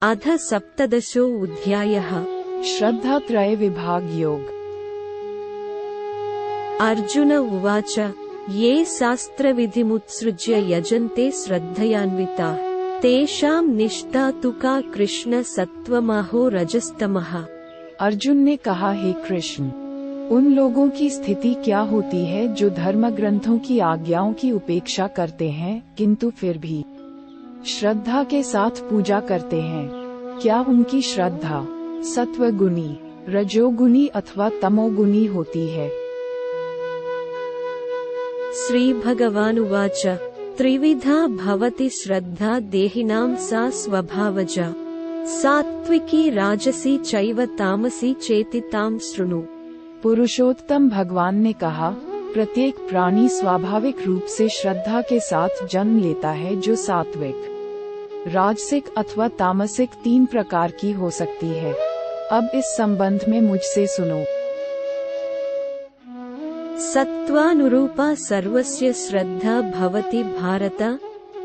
अथ सप्तदशोऽध्यायः। श्रद्धात्रय विभाग योग। अर्जुन उवाच ये शास्त्रविधिमुत्सृज्य यजन्ते श्रद्धयान्विताः तेषां निष्ठा तु का कृष्ण सत्त्वमाहो रजस्तमः। अर्जुन ने कहा, हे कृष्ण, उन लोगों की स्थिति क्या होती है जो धर्म ग्रंथों की आज्ञाओं की उपेक्षा करते हैं किंतु फिर भी श्रद्धा के साथ पूजा करते हैं। क्या उनकी श्रद्धा सत्वगुणी, रजोगुणी अथवा तमोगुणी होती है? श्री भगवानुवाच त्रिविधा भवति श्रद्धा देहिनां सा स्वभावजा सात्विकी राजसी चैव तामसी चेति तां शृणु। पुरुषोत्तम भगवान ने कहा, प्रत्येक प्राणी स्वाभाविक रूप से श्रद्धा के साथ जन्म लेता है, जो सात्विक, राजसिक अथवा तामसिक 3 प्रकार की हो सकती है। अब इस संबंध में मुझसे सुनो। सत्त्वानुरूपा सर्वस्य श्रद्धा भवति भारत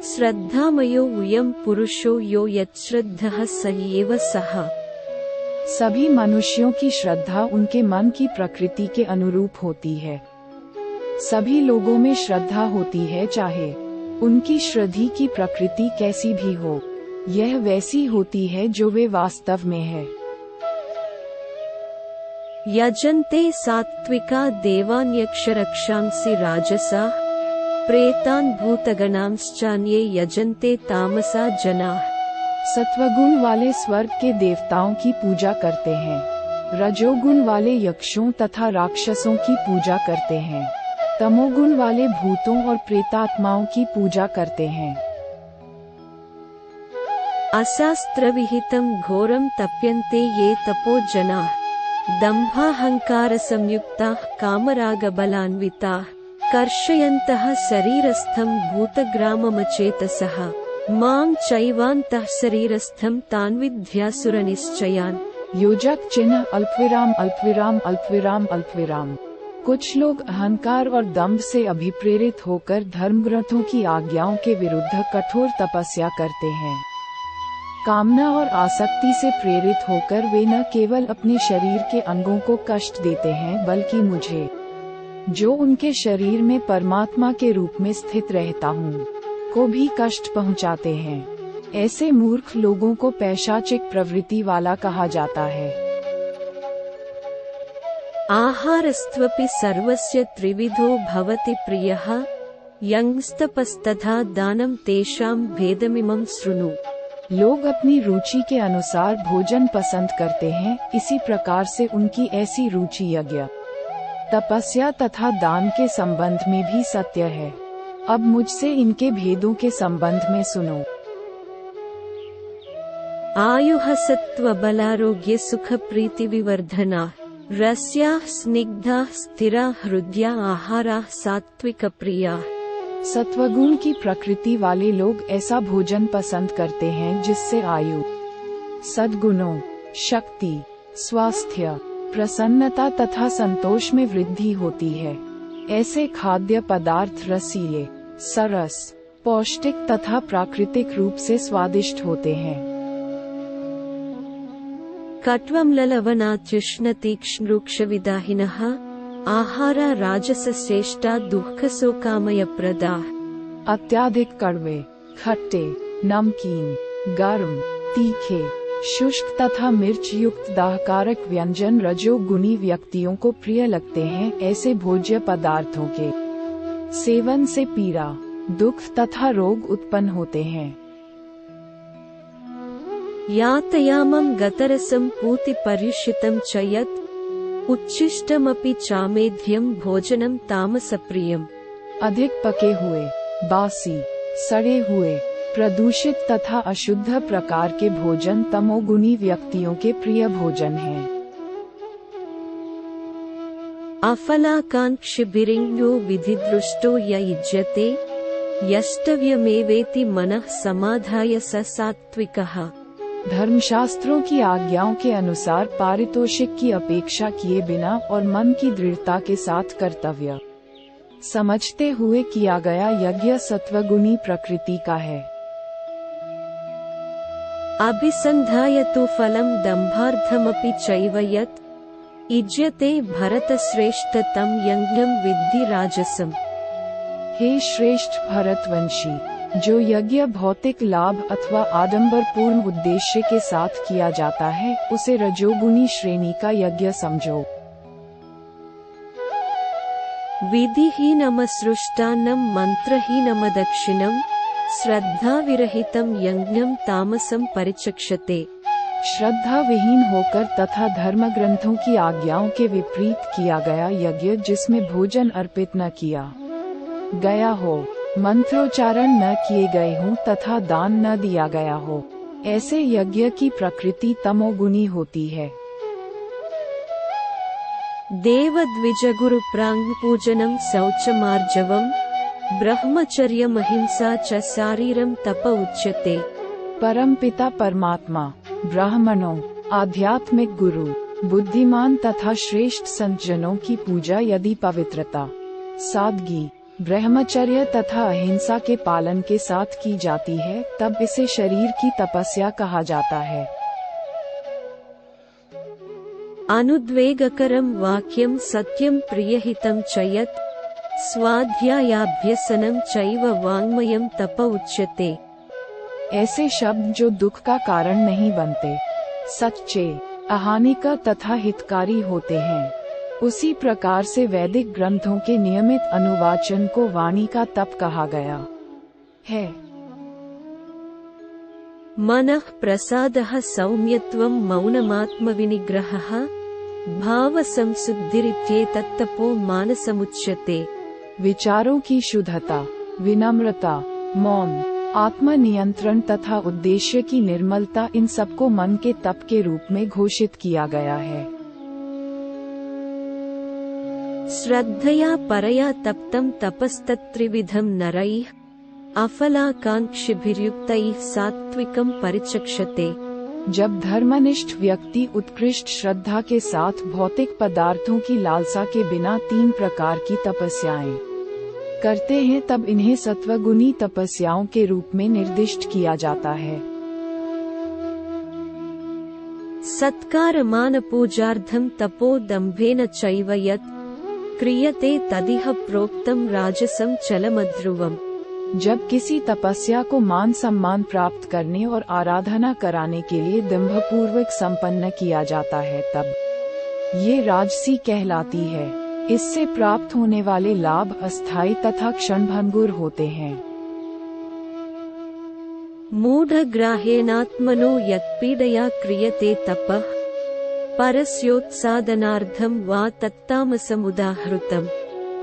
श्रद्धामयो अयं पुरुषो यो यच्छ्रद्धः स एव सः। सभी मनुष्यों की श्रद्धा उनके मन की प्रकृति के अनुरूप होती है। सभी लोगों में श्रद्धा होती है, चाहे उनकी श्रद्धि की प्रकृति कैसी भी हो। यह वैसी होती है जो वे वास्तव में है। यजन्ते सात्विका देवान्यक्षरक्षांसि राजसा प्रेतान् भूतगणांश्चान्ये यजन्ते तामसा जनाः। सत्वगुण वाले स्वर्ग के देवताओं की पूजा करते हैं, रजोगुण वाले यक्षों तथा राक्षसों की पूजा करते हैं, तमोगुण वाले भूतों और प्रेतात्माओं की पूजा करते हैं। अशास्त्रविहितं घोरं तप्यन्ते ये तपो जनाः दम्भाहंकार संयुक्ताः कामरागबलान्विताः कर्षयन्तः शरीरस्थं भूतग्राममचेतसः मां चैवान्तः शरीरस्थं तान् विद्यासुरनिश्चयान्। योजक चिन्ह अल्पविराम अल्पविराम अल्पविराम अल्पविराम। कुछ लोग अहंकार और दंभ से अभिप्रेरित होकर धर्मग्रंथों की आज्ञाओं के विरुद्ध कठोर तपस्या करते हैं। कामना और आसक्ति से प्रेरित होकर वे न केवल अपने शरीर के अंगों को कष्ट देते हैं, बल्कि मुझे, जो उनके शरीर में परमात्मा के रूप में स्थित रहता हूँ, को भी कष्ट पहुँचाते हैं। ऐसे मूर्ख लोगों को पैशाचिक प्रवृत्ति वाला कहा जाता है। आहारस्त्वपि सर्वस्य त्रिविधो भवति प्रियः यंस्तपस्तथा दानं तेषां भेदमिमं शृणु। लोग अपनी रुचि के अनुसार भोजन पसंद करते हैं, इसी प्रकार से उनकी ऐसी रुचि यज्ञ, तपस्या तथा दान के संबंध में भी सत्य है। अब मुझसे इनके भेदों के संबंध में सुनो। आयुः सत्त्वबलारोग्य सुख प्रीति विवर्धना रस्याः स्निग्धा स्थिरा हृदया आहारा सात्विक प्रिया। सत्वगुण की प्रकृति वाले लोग ऐसा भोजन पसंद करते हैं जिससे आयु, सद्गुणों, शक्ति, स्वास्थ्य, प्रसन्नता तथा संतोष में वृद्धि होती है। ऐसे खाद्य पदार्थ रसीले, सरस, पौष्टिक तथा प्राकृतिक रूप से स्वादिष्ट होते हैं। कट्वम्ललवनात्युष्णतीक्ष्णरूक्षविदाहिनः आहारा राजसश्रेष्ठा दुःखशोकामयप्रदाः। अत्याधिक कड़वे, खट्टे, नमकीन, गर्म, तीखे, शुष्क तथा मिर्च युक्त दाहकारक व्यंजन रजोगुणी व्यक्तियों को प्रिय लगते हैं। ऐसे भोज्य पदार्थों के सेवन से पीड़ा, दुख तथा रोग उत्पन्न होते हैं। यातयामं गतरसं पूति पर्युषितं च यत् उच्छिष्टमपि चामेध्यं भोजनं तामसप्रियम्। अधिक पके हुए, बासी, सड़े हुए, प्रदूषित तथा अशुद्ध प्रकार के भोजन तमोगुणी व्यक्तियों के प्रिय भोजन हैं। अफलाकांक्षिभिरिङ्यो विधिदृष्टो य युज्यते यष्टव्यमेवेति मनः समाधाय स सात्विकः। धर्मशास्त्रों की आज्ञाओं के अनुसार पारितोषिक की अपेक्षा किए बिना और मन की दृढ़ता के साथ कर्तव्य समझते हुए किया गया यज्ञ सत्वगुणी प्रकृति का है। अभिसन्धाय तु फलं दम्भार्थमपि चैव यत् इज्यते भरतश्रेष्ठ तं यज्ञं विद्धि राजसम्। हे श्रेष्ठ भरतवंशी, जो यज्ञ भौतिक लाभ अथवा आडंबर पूर्ण उद्देश्य के साथ किया जाता है उसे रजोगुनी श्रेणी का यज्ञ समझो। विधिहीनमसृष्टान्नं मन्त्रहीनमदक्षिणं श्रद्धाविरहितं यज्ञं तामसं परिचक्षते। श्रद्धा विहीन होकर तथा धर्म ग्रंथों की आज्ञाओं के विपरीत किया गया यज्ञ जिसमें भोजन अर्पित न किया गया हो, मंत्रोच्चारण न किए गए हों तथा दान न दिया गया हो, ऐसे यज्ञ की प्रकृति तमोगुनी होती है। देवद्विज गुरुप्रांग पूजनं शौचमार्जवम् ब्रह्मचर्यमहिंसा च शारीरं तप उच्यते। परमपिता परमात्मा, ब्राह्मणों, आध्यात्मिक गुरु, बुद्धिमान तथा श्रेष्ठ संतजनों की पूजा यदि पवित्रता, सादगी, ब्रह्मचर्य तथा अहिंसा के पालन के साथ की जाती है तब इसे शरीर की तपस्या कहा जाता है। अनुद्वेगकरं वाक्यं सत्यं प्रियहितं च यत् स्वाध्यायाभ्यसनं चैव वाङ्मयं तप उच्यते। ऐसे शब्द जो दुख का कारण नहीं बनते, सच्चे, अहानिकर तथा हितकारी होते हैं, उसी प्रकार से वैदिक ग्रंथों के नियमित अनुवाचन को वाणी का तप कहा गया है। मनः प्रसादः सौम्यत्वं मौनमात्मविनिग्रहः भावसंशुद्धिरित्येतत्तपो मानसमुच्यते। विचारों की शुद्धता, विनम्रता, मौन, आत्मनियंत्रण तथा उद्देश्य की निर्मलता, इन सबको मन के तप के रूप में घोषित किया गया है। श्रद्धया परया तप्तं तपस्तत्त्रिविधं नरैः अफलाकांक्षिभिर्युक्तैः सात्विकं परिचक्षते। जब धर्मनिष्ठ व्यक्ति उत्कृष्ट श्रद्धा के साथ भौतिक पदार्थों की लालसा के बिना 3 प्रकार की तपस्याएं करते हैं तब इन्हें सत्वगुणी तपस्याओं के रूप में निर्दिष्ट किया जाता है। सत्कारमान पूजार्थं तपो दम्भेन चैव यत् क्रियते तदिह प्रोक्तं राजसं चलमध्रुवम्। जब किसी तपस्या को मान सम्मान प्राप्त करने और आराधना कराने के लिए दंभपूर्वक संपन्न किया जाता है तब ये राजसी कहलाती है। इससे प्राप्त होने वाले लाभ अस्थायी तथा क्षणभंगुर होते हैं। मूढग्राहेणात्मनो यत्पीडया क्रियते तपः परस्योत्सादनार्थं वा तत्तामसमुदाहृतम्।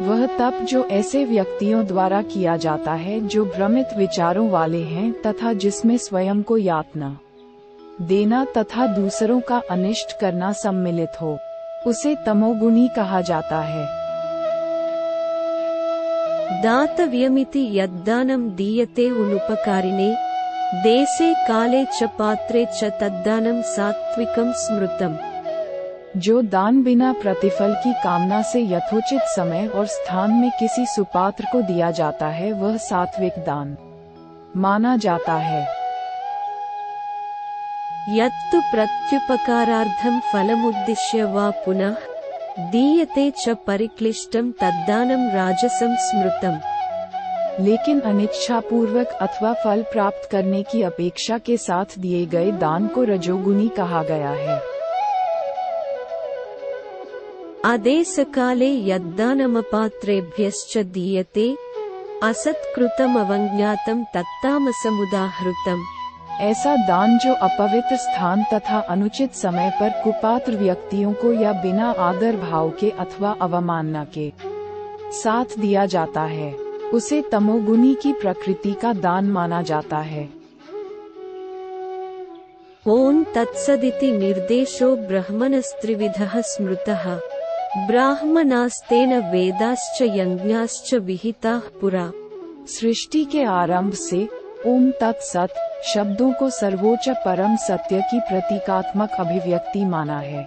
वह तप जो ऐसे व्यक्तियों द्वारा किया जाता है जो भ्रमित विचारों वाले हैं तथा जिसमें स्वयं को यातना देना तथा दूसरों का अनिष्ट करना सम्मिलित हो, उसे तमोगुणी कहा जाता है। दातव्यमिति यद्दानं दीयते उनुपकारिणे देशे काले च पात्रे च तद्दानं सात्विकं स्मृतम्। जो दान बिना प्रतिफल की कामना से यथोचित समय और स्थान में किसी सुपात्र को दिया जाता है वह सात्विक दान माना जाता है। यत्तु प्रत्युपकारार्थं फलमुद्दिश्य वा पुनः दीयते च परिक्लिष्टं तद्दानं राजसं स्मृतम्। लेकिन अनिच्छापूर्वक अथवा फल प्राप्त करने की अपेक्षा के साथ दिए गए दान को रजोगुनी कहा गया है। आदेशकाले यद्दानमपात्रेभ्यश्च दीयते असत्कृतमवज्ञातं तत्तामसमुदाहृतम्। ऐसा दान जो अपवित्र स्थान तथा अनुचित समय पर कुपात्र व्यक्तियों को या बिना आदर भाव के अथवा अवमानना के साथ दिया जाता है, उसे तमोगुनी की प्रकृति का दान माना जाता है। ओम तत्सदिति निर्देशो ब्रह्मणस्त्रिविधः स्मृतः ब्राह्मणास्तेन वेदाश्च यज्ञाश्च विहिताः पुरा। सृष्टि के आरंभ से ओम तत्सत शब्दों को सर्वोच्च परम सत्य की प्रतीकात्मक अभिव्यक्ति माना है।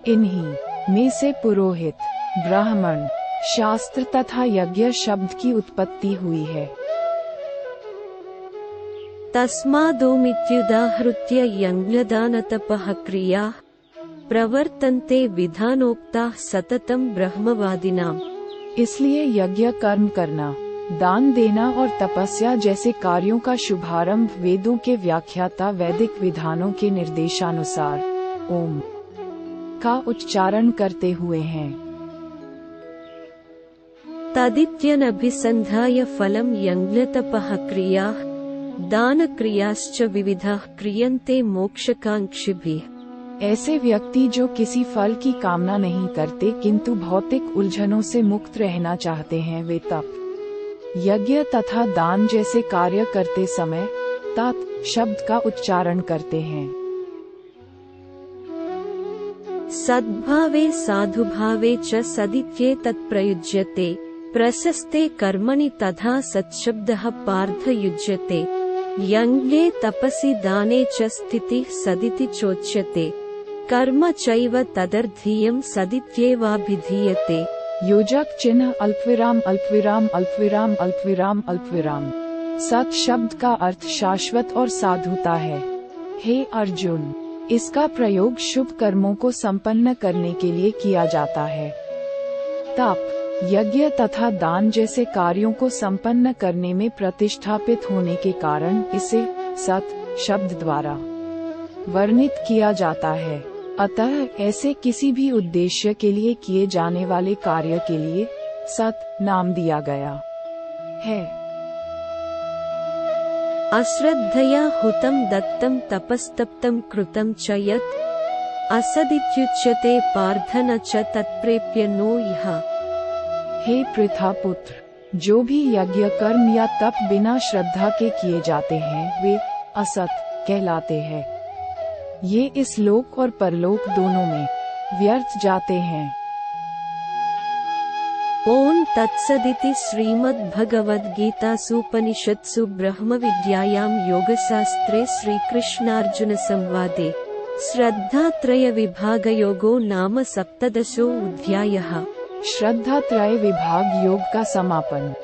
इन्हीं में से पुरोहित, ब्राह्मण, शास्त्र तथा यज्ञ शब्द की उत्पत्ति हुई है। तस्मादोमित्युदाहृत्य यज्ञदानतपः क्रियाः प्रवर्तन्ते विधानोक्ताः सततं ब्रह्मवादिनाम्। इसलिए यज्ञ कर्म करना, दान देना और तपस्या जैसे कार्यों का शुभारंभ वेदों के व्याख्याता वैदिक विधानों के निर्देशानुसार ओम का उच्चारण करते हुए हैं। तदित्यनभिसन्धाय फलं यज्ञतपः क्रियाः दानक्रियाश्च विविधाः क्रियन्ते मोक्षकांक्षिभिः। ऐसे व्यक्ति जो किसी फल की कामना नहीं करते किंतु भौतिक उलझनों से मुक्त रहना चाहते हैं, वे तप, यज्ञ तथा दान जैसे कार्य करते समय तत् शब्द का उच्चारण करते हैं। सद्भावे साधुभावे च सदित्येतत् प्रयुज्यते प्रशस्ते कर्मणि तथा सत्शब्दः पार्थ युज्यते यज्ञे तपसि दाने च स्थितिः सदिति चोच्यते कर्म चैव तदर्थीयं सदित्येवाभिधीयते। योजक चिन्ह अल्पविराम अल्पविराम अल्पविराम अल्पविराम अल्पविराम। सत शब्द का अर्थ शाश्वत और साधुता है। हे अर्जुन, इसका प्रयोग शुभ कर्मों को संपन्न करने के लिए किया जाता है। तप, यज्ञ तथा दान जैसे कार्यों को संपन्न करने में प्रतिष्ठापित होने के कारण इसे सत शब्द द्वारा वर्णित किया जाता है। अतः ऐसे किसी भी उद्देश्य के लिए किए जाने वाले कार्य के लिए सत नाम दिया गया है। अश्रद्धया हुतं दत्तं तपस्तप्तं कृतं च यत् असदित्युच्यते पार्थ न च तत्प्रेप्य नो यः। हे पृथा पुत्र, जो भी यज्ञ कर्म या तप बिना श्रद्धा के किए जाते हैं वे असत कहलाते हैं। ये इस लोक और परलोक दोनों में व्यर्थ जाते हैं। ओम तत्सदिति श्रीमद्भगवद्गीतासूपनिषत्सु ब्रह्मविद्यायां योगशास्त्रे श्रीकृष्णार्जुन संवादे श्रद्धात्रय विभागयोगो नाम 17 अध्यायः। श्रद्धात्रय विभाग योग का समापन।